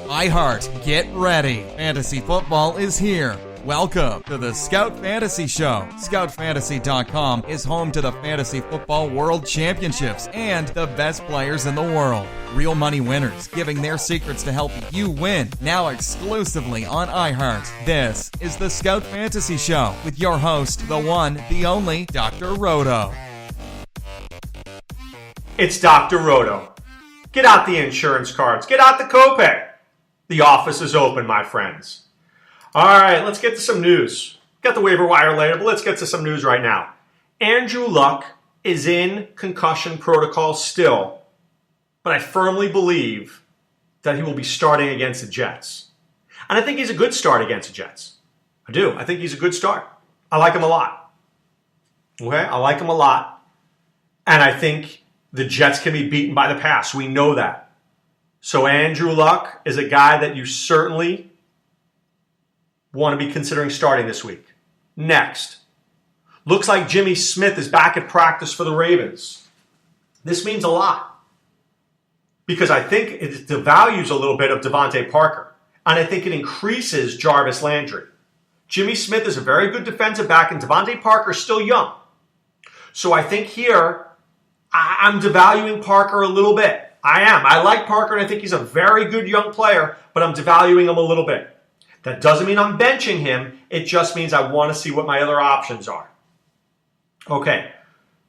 iHeart, get ready. Fantasy football is here. Welcome to the Scout Fantasy Show. ScoutFantasy.com is home to the Fantasy Football World Championships and the best players in the world. Real money winners giving their secrets to help you win. Now exclusively on iHeart. This is the Scout Fantasy Show with your host, the one, the only, Dr. Roto. It's Dr. Roto. Get out the insurance cards. Get out the copay. The office is open, my friends. All right, let's get to some news. Got the waiver wire later, but let's get to some news right now. Andrew Luck is in concussion protocol still, but I firmly believe that he will be starting against the Jets. And I think he's a good start against the Jets. I do. I think he's a good start. I like him a lot. Okay? I like him a lot. And I think the Jets can be beaten by the pass. We know that. So Andrew Luck is a guy that you certainly want to be considering starting this week. Next. Looks like Jimmy Smith is back at practice for the Ravens. This means a lot. Because I think it devalues a little bit of Devontae Parker. And I think it increases Jarvis Landry. Jimmy Smith is a very good defensive back, and Devontae Parker is still young. So I think here, I'm devaluing Parker a little bit. I am. I like Parker, and I think he's a very good young player, but I'm devaluing him a little bit. That doesn't mean I'm benching him. It just means I want to see what my other options are. Okay.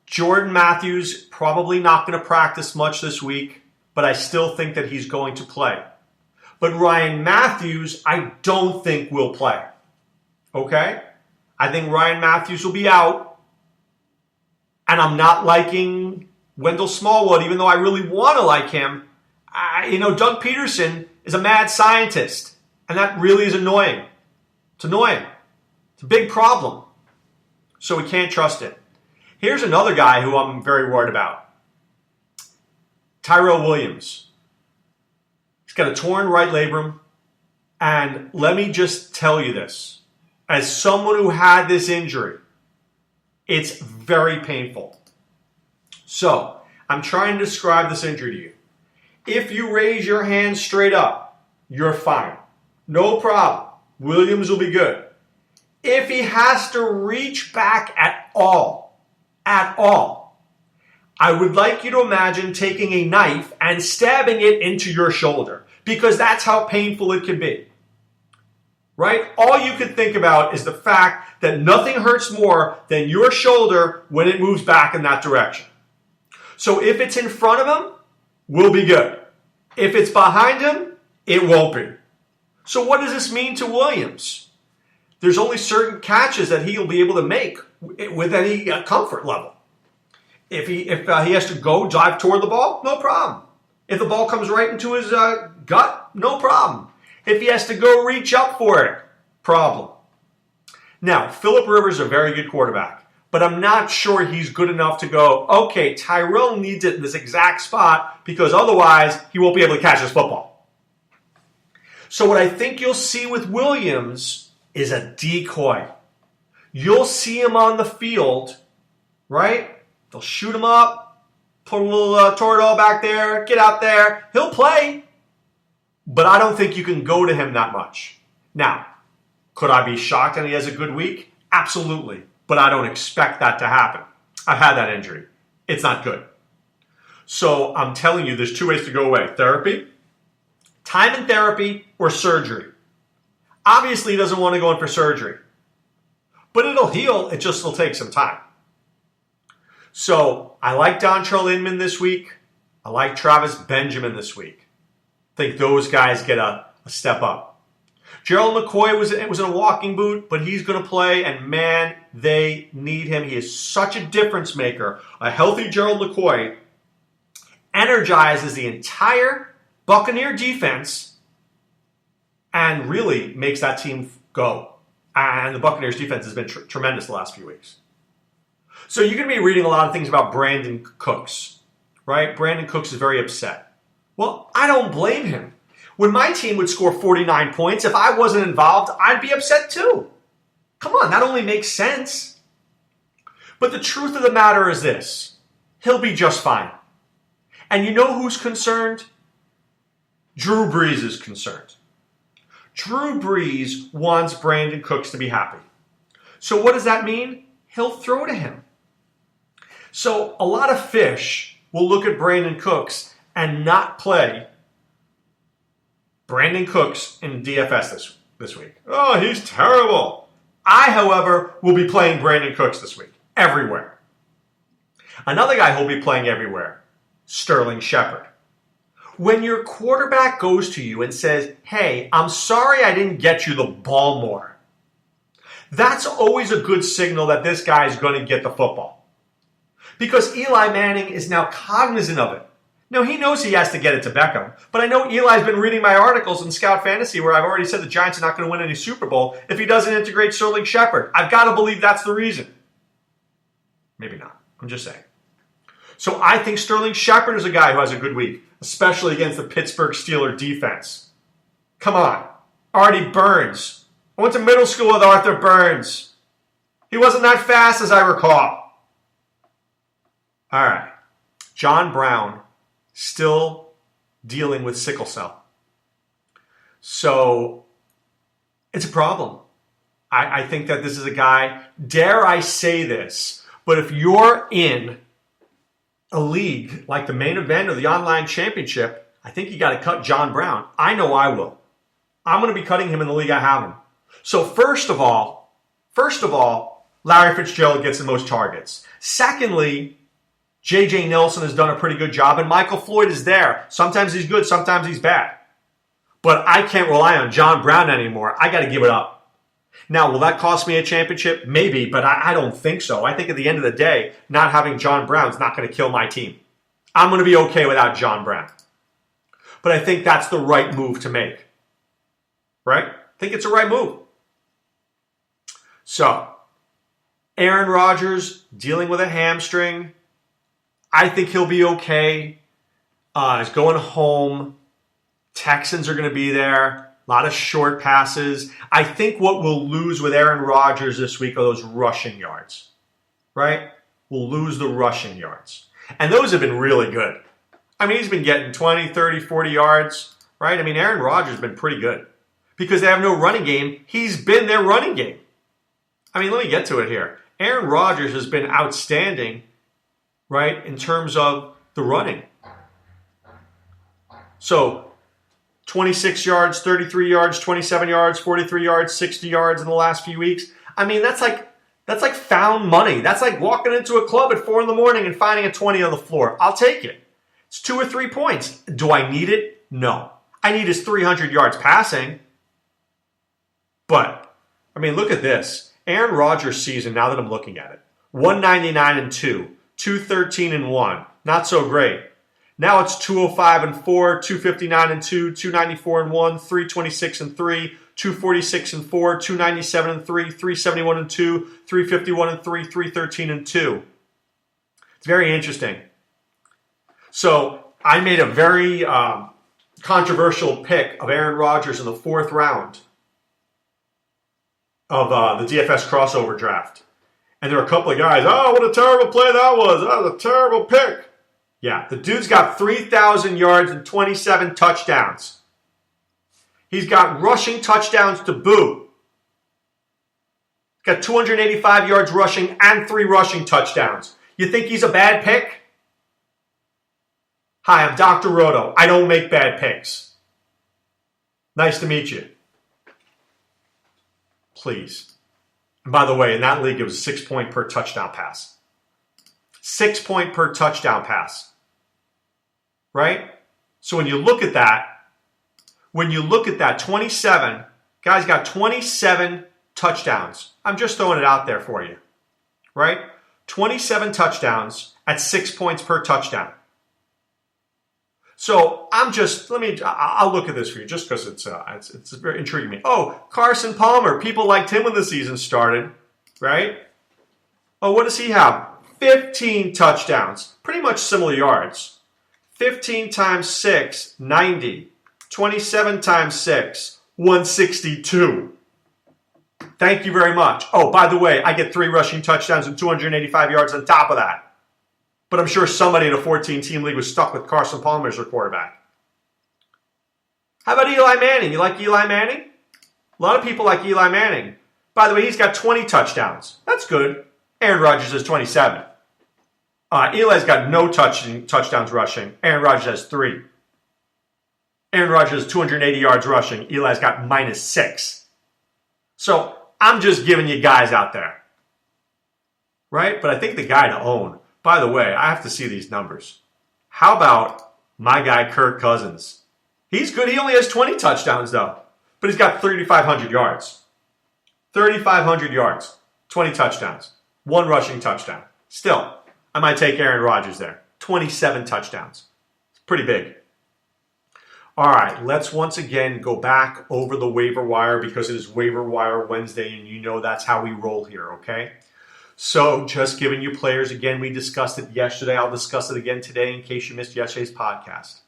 Jordan Matthews, probably not going to practice much this week, but I still think that he's going to play. But Ryan Matthews, I don't think will play. Okay? I think Ryan Matthews will be out. And I'm not liking Wendell Smallwood, even though I really want to like him. Doug Peterson is a mad scientist. And that really is annoying. It's annoying. It's a big problem. So we can't trust it. Here's another guy who I'm very worried about. Tyrell Williams. He's got a torn right labrum. And let me just tell you this. As someone who had this injury, it's very painful. So, I'm trying to describe this injury to you. If you raise your hand straight up, you're fine. No problem. Williams will be good. If he has to reach back at all, I would like you to imagine taking a knife and stabbing it into your shoulder, because that's how painful it can be. Right? All you can think about is the fact that nothing hurts more than your shoulder when it moves back in that direction. So if it's in front of him, we'll be good. If it's behind him, it won't be. So what does this mean to Williams? There's only certain catches that he'll be able to make with any comfort level. If he has to go dive toward the ball, no problem. If the ball comes right into his gut, no problem. If he has to go reach up for it, problem. Now, Phillip Rivers is a very good quarterback, but I'm not sure he's good enough to go, okay, Tyrell needs it in this exact spot because otherwise he won't be able to catch this football. So what I think you'll see with Williams is a decoy. You'll see him on the field, right? They'll shoot him up, put a little Toradol back there, get out there. He'll play, but I don't think you can go to him that much. Now, could I be shocked and he has a good week? Absolutely, but I don't expect that to happen. I've had that injury. It's not good. So I'm telling you, there's two ways to go away. Therapy, time in therapy, or surgery. Obviously, he doesn't want to go in for surgery. But it'll heal. It just will take some time. So I like Dontrell Inman this week. I like Travis Benjamin this week. I think those guys get a step up. Gerald McCoy was in a walking boot, but he's going to play, and man, they need him. He is such a difference maker. A healthy Gerald McCoy energizes the entire Buccaneer defense and really makes that team go. And the Buccaneers defense has been tremendous the last few weeks. So you're going to be reading a lot of things about Brandon Cooks, right? Brandon Cooks is very upset. Well, I don't blame him. When my team would score 49 points, if I wasn't involved, I'd be upset too. Come on, that only makes sense. But the truth of the matter is this. He'll be just fine. And you know who's concerned? Drew Brees is concerned. Drew Brees wants Brandon Cooks to be happy. So what does that mean? He'll throw to him. So a lot of fish will look at Brandon Cooks and not play Brandon Cooks in DFS this week. Oh, he's terrible. I, however, will be playing Brandon Cooks this week. Everywhere. Another guy who'll be playing everywhere, Sterling Shepard. When your quarterback goes to you and says, hey, I'm sorry I didn't get you the ball more, that's always a good signal that this guy is going to get the football. Because Eli Manning is now cognizant of it. Now, he knows he has to get it to Beckham, but I know Eli's been reading my articles in Scout Fantasy where I've already said the Giants are not going to win any Super Bowl if he doesn't integrate Sterling Shepard. I've got to believe that's the reason. Maybe not. I'm just saying. So I think Sterling Shepard is a guy who has a good week, especially against the Pittsburgh Steelers defense. Come on. Artie Burns. I went to middle school with Arthur Burns. He wasn't that fast as I recall. All right. John Brown still dealing with sickle cell. So it's a problem. I think that this is a guy, dare I say this, but if you're in a league like the main event or the online championship, I think you got to cut John Brown. I know I will. I'm going to be cutting him in the league I have him. So first of all, Larry Fitzgerald gets the most targets. Secondly, J.J. Nelson has done a pretty good job, and Michael Floyd is there. Sometimes he's good, sometimes he's bad. But I can't rely on John Brown anymore. I got to give it up. Now, will that cost me a championship? Maybe, but I don't think so. I think at the end of the day, not having John Brown is not going to kill my team. I'm going to be okay without John Brown. But I think that's the right move to make. Right? I think it's the right move. So, Aaron Rodgers dealing with a hamstring. I think he'll be okay. He's going home. Texans are going to be there. A lot of short passes. I think what we'll lose with Aaron Rodgers this week are those rushing yards. Right? We'll lose the rushing yards. And those have been really good. I mean, he's been getting 20, 30, 40 yards. Right? I mean, Aaron Rodgers has been pretty good. Because they have no running game, he's been their running game. I mean, let me get to it here. Aaron Rodgers has been outstanding, right, in terms of the running. So, 26 yards, 33 yards, 27 yards, 43 yards, 60 yards in the last few weeks. I mean, that's like found money. That's like walking into a club at 4 in the morning and finding a 20 on the floor. I'll take it. It's 2 or 3 points. Do I need it? No. I need his 300 yards passing. But, I mean, look at this. Aaron Rodgers' season, now that I'm looking at it. 199-2, 213-1. Not so great. Now it's 205-4, 259-2, 294-1, 326-3, 246-4, 297-3, 371-2, 351-3, 313-2. It's very interesting. So I made a very controversial pick of Aaron Rodgers in the 4th round of the DFS crossover draft. And there were a couple of guys, oh, what a terrible play that was. That was a terrible pick. Yeah, the dude's got 3,000 yards and 27 touchdowns. He's got rushing touchdowns to boot. Got 285 yards rushing and 3 rushing touchdowns. You think he's a bad pick? Hi, I'm Dr. Roto. I don't make bad picks. Nice to meet you. Please. And by the way, in that league, it was 6 point per touchdown pass. 6 point per touchdown pass. Right? So when you look at that, 27, guys got 27 touchdowns. I'm just throwing it out there for you. Right? 27 touchdowns at 6 points per touchdown. So I'll look at this for you just because it's very intriguing me. Oh, Carson Palmer. People liked him when the season started, right? Oh, what does he have? 15 touchdowns. Pretty much similar yards. 15 times 6, 90. 27 times 6, 162. Thank you very much. Oh, by the way, I get 3 rushing touchdowns and 285 yards on top of that. But I'm sure somebody in a 14-team league was stuck with Carson Palmer as their quarterback. How about Eli Manning? You like Eli Manning? A lot of people like Eli Manning. By the way, he's got 20 touchdowns. That's good. Aaron Rodgers has 27. Eli's got no touchdowns rushing. Aaron Rodgers has 3. Aaron Rodgers has 280 yards rushing. Eli's got -6. So I'm just giving you guys out there. Right? But I think the guy to own, by the way, I have to see these numbers. How about my guy Kirk Cousins? He's good. He only has 20 touchdowns, though. But he's got 3,500 yards. 3,500 yards. 20 touchdowns. 1 rushing touchdown. Still, I might take Aaron Rodgers there. 27 touchdowns. It's pretty big. All right, let's once again go back over the waiver wire because it is Waiver Wire Wednesday, and you know that's how we roll here, okay? So just giving you players again. We discussed it yesterday. I'll discuss it again today in case you missed yesterday's podcast.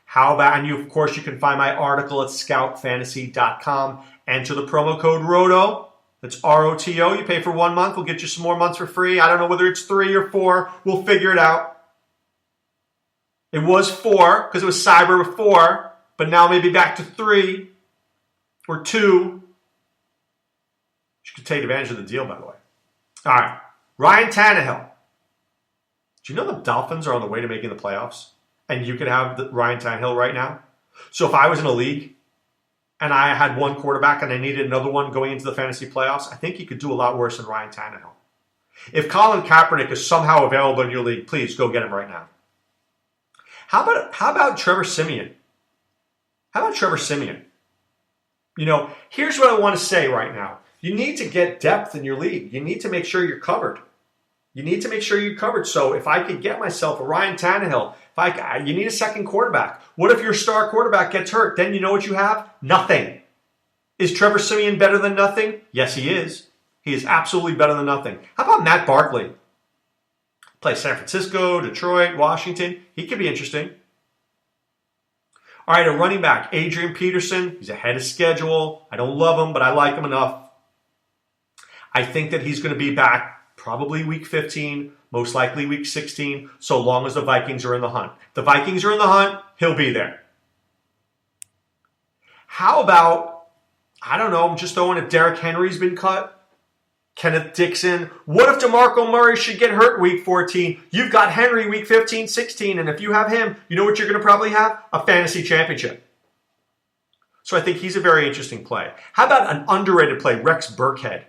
How about, and of course, you can find my article at scoutfantasy.com. Enter the promo code ROTO. That's ROTO. You pay for 1 month. We'll get you some more months for free. I don't know whether it's 3 or 4. We'll figure it out. It was 4 because it was Cyber before, but now maybe back to 3 or 2. You could take advantage of the deal, by the way. All right, Ryan Tannehill. Do you know the Dolphins are on the way to making the playoffs? And you could have Ryan Tannehill right now? So if I was in a league and I had one quarterback and I needed another one going into the fantasy playoffs, I think he could do a lot worse than Ryan Tannehill. If Colin Kaepernick is somehow available in your league, please go get him right now. How about Trevor Siemian? How about Trevor Siemian? You know, here's what I want to say right now. You need to get depth in your league. You need to make sure you're covered. You need to make sure you're covered. So if I could get myself a Ryan Tannehill, you need a second quarterback. What if your star quarterback gets hurt? Then you know what you have? Nothing. Is Trevor Siemian better than nothing? Yes, he is. He is absolutely better than nothing. How about Matt Barkley? Play San Francisco, Detroit, Washington. He could be interesting. All right, a running back, Adrian Peterson. He's ahead of schedule. I don't love him, but I like him enough. I think that he's going to be back probably week 15, most likely week 16, so long as the Vikings are in the hunt. The Vikings are in the hunt, he'll be there. How about, I don't know, I'm just throwing if Derrick Henry's been cut, Kenneth Dixon. What if DeMarco Murray should get hurt week 14? You've got Henry week 15, 16, and if you have him, you know what you're going to probably have? A fantasy championship. So I think he's a very interesting play. How about an underrated play, Rex Burkhead?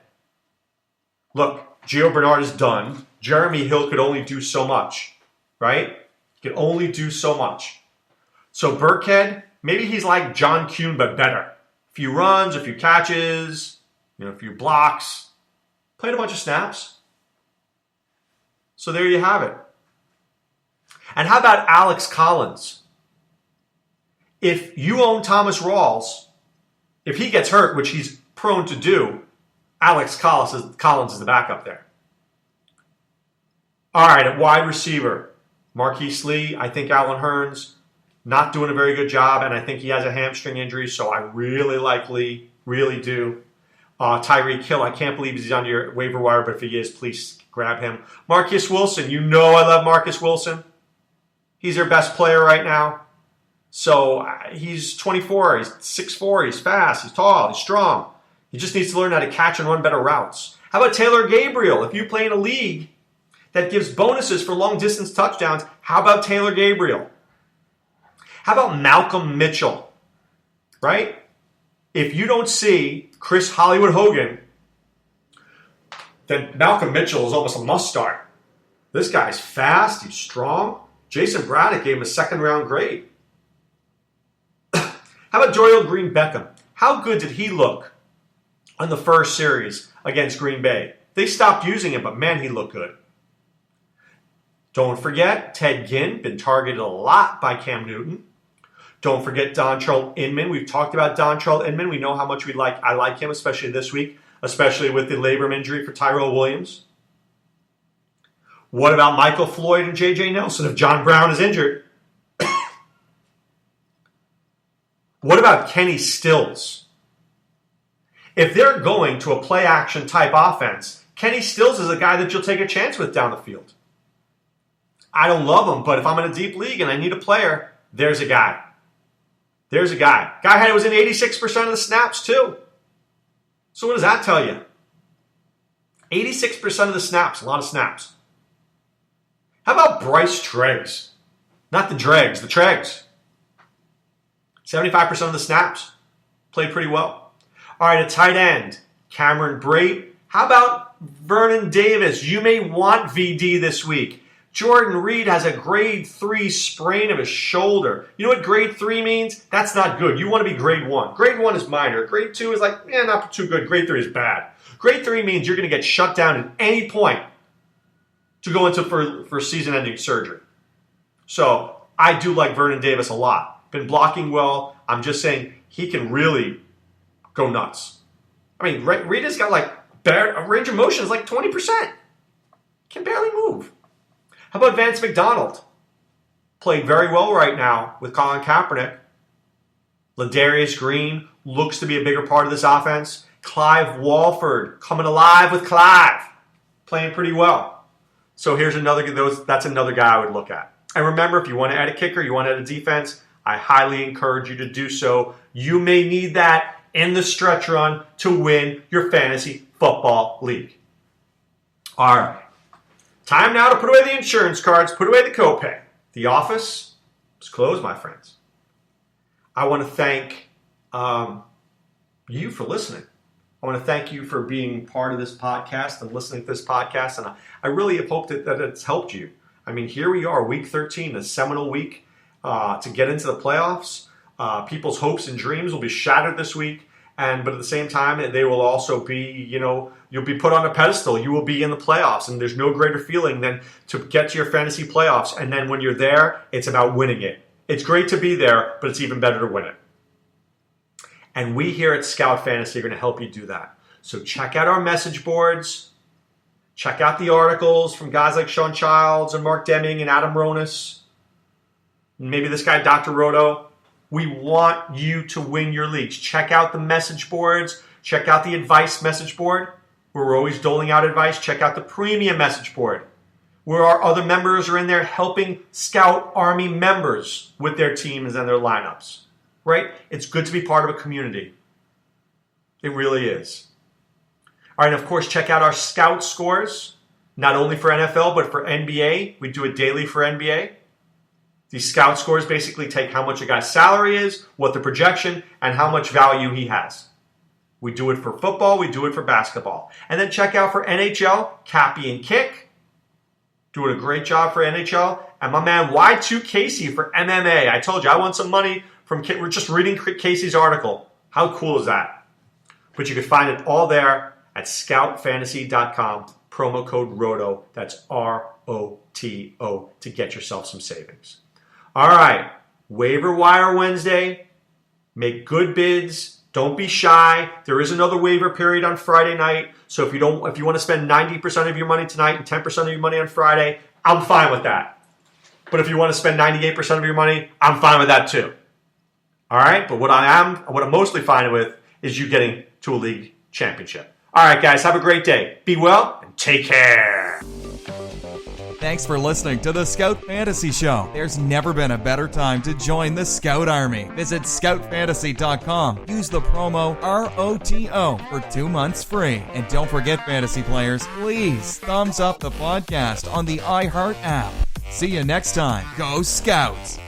Look, Gio Bernard is done. Jeremy Hill could only do so much, right? Could only do so much. So Burkhead, maybe he's like John Kuhn, but better. A few runs, a few catches, a few blocks. Played a bunch of snaps. So there you have it. And how about Alex Collins? If you own Thomas Rawls, if he gets hurt, which he's prone to do, Alex Collins is the backup there. All right, at wide receiver, Marquise Lee, I think Allen Hurns, not doing a very good job, and I think he has a hamstring injury, so I really like Lee, really do. Tyreek Hill, I can't believe he's on your waiver wire, but if he is, please grab him. Marcus Wilson, you know I love Marcus Wilson. He's their best player right now. So he's 24, he's 6'4", he's fast, he's tall, he's strong. He just needs to learn how to catch and run better routes. How about Taylor Gabriel? If you play in a league that gives bonuses for long-distance touchdowns, how about Taylor Gabriel? How about Malcolm Mitchell? Right? If you don't see Chris Hollywood Hogan, then Malcolm Mitchell is almost a must-start. This guy's fast, he's strong. Jason Braddock gave him a second-round grade. How about Dorial Green-Beckham? How good did he look on the first series against Green Bay? They stopped using him, but man, he looked good. Don't forget, Ted Ginn, been targeted a lot by Cam Newton. Don't forget Dontrell Inman. We've talked about Dontrell Inman. We know how much I like him, especially this week, especially with the labrum injury for Tyrell Williams. What about Michael Floyd and J.J. Nelson if John Brown is injured? What about Kenny Stills? If they're going to a play-action type offense, Kenny Stills is a guy that you'll take a chance with down the field. I don't love him, but if I'm in a deep league and I need a player, there's a guy. There's a guy. Guy was in 86% of the snaps too. So what does that tell you? 86% of the snaps, a lot of snaps. How about Bryce Treggs? Not the dregs, the Treggs. 75% of the snaps. Played pretty well. All right, a tight end. Cameron Brate. How about Vernon Davis? You may want VD this week. Jordan Reed has a grade 3 sprain of his shoulder. You know what grade 3 means? That's not good. You want to be grade 1. Grade 1 is minor. Grade 2 is like, not too good. Grade 3 is bad. Grade 3 means you're going to get shut down at any point to go into for season-ending surgery. So I do like Vernon Davis a lot. Been blocking well. I'm just saying he can really go nuts. I mean, Reed has got a range of motion is like 20%. Can barely move. How about Vance McDonald? Played very well right now with Colin Kaepernick. Ladarius Green looks to be a bigger part of this offense. Clive Walford coming alive with Clive. Playing pretty well. So that's another guy I would look at. And remember, if you want to add a kicker, you want to add a defense, I highly encourage you to do so. You may need that in the stretch run to win your fantasy football league. All right. Time now to put away the insurance cards, put away the copay. The office is closed, my friends. I want to thank you for listening. I want to thank you for being part of this podcast and listening to this podcast. And I really hope that it's helped you. I mean, here we are, week 13, a seminal week to get into the playoffs. People's hopes and dreams will be shattered this week. But at the same time, they will also be, you'll be put on a pedestal. You will be in the playoffs. And there's no greater feeling than to get to your fantasy playoffs. And then when you're there, it's about winning it. It's great to be there, but it's even better to win it. And we here at Scout Fantasy are going to help you do that. So check out our message boards. Check out the articles from guys like Sean Childs and Mark Deming and Adam Ronis. Maybe this guy, Dr. Roto. We want you to win your leagues. Check out the message boards. Check out the advice message board, where we're always doling out advice. Check out the premium message board, where our other members are in there helping Scout Army members with their teams and their lineups. Right? It's good to be part of a community. It really is. All right, and of course, check out our Scout scores, not only for NFL, but for NBA. We do it daily for NBA. These Scout scores basically take how much a guy's salary is, what the projection, and how much value he has. We do it for football. We do it for basketball. And then check out for NHL, Cappy and Kick. Doing a great job for NHL. And my man Y2 Casey for MMA. I told you, I want some money from We're just reading Casey's article. How cool is that? But you can find it all there at scoutfantasy.com. Promo code ROTO. That's ROTO to get yourself some savings. All right. Waiver Wire Wednesday. Make good bids. Don't be shy. There is another waiver period on Friday night. So if you want to spend 90% of your money tonight and 10% of your money on Friday, I'm fine with that. But if you want to spend 98% of your money, I'm fine with that too. All right? But what I'm mostly fine with is you getting to a league championship. All right, guys, have a great day. Be well and take care. Thanks for listening to the Scout Fantasy Show. There's never been a better time to join the Scout Army. Visit scoutfantasy.com. Use the promo ROTO for 2 months free. And don't forget, fantasy players, please thumbs up the podcast on the iHeart app. See you next time. Go Scouts!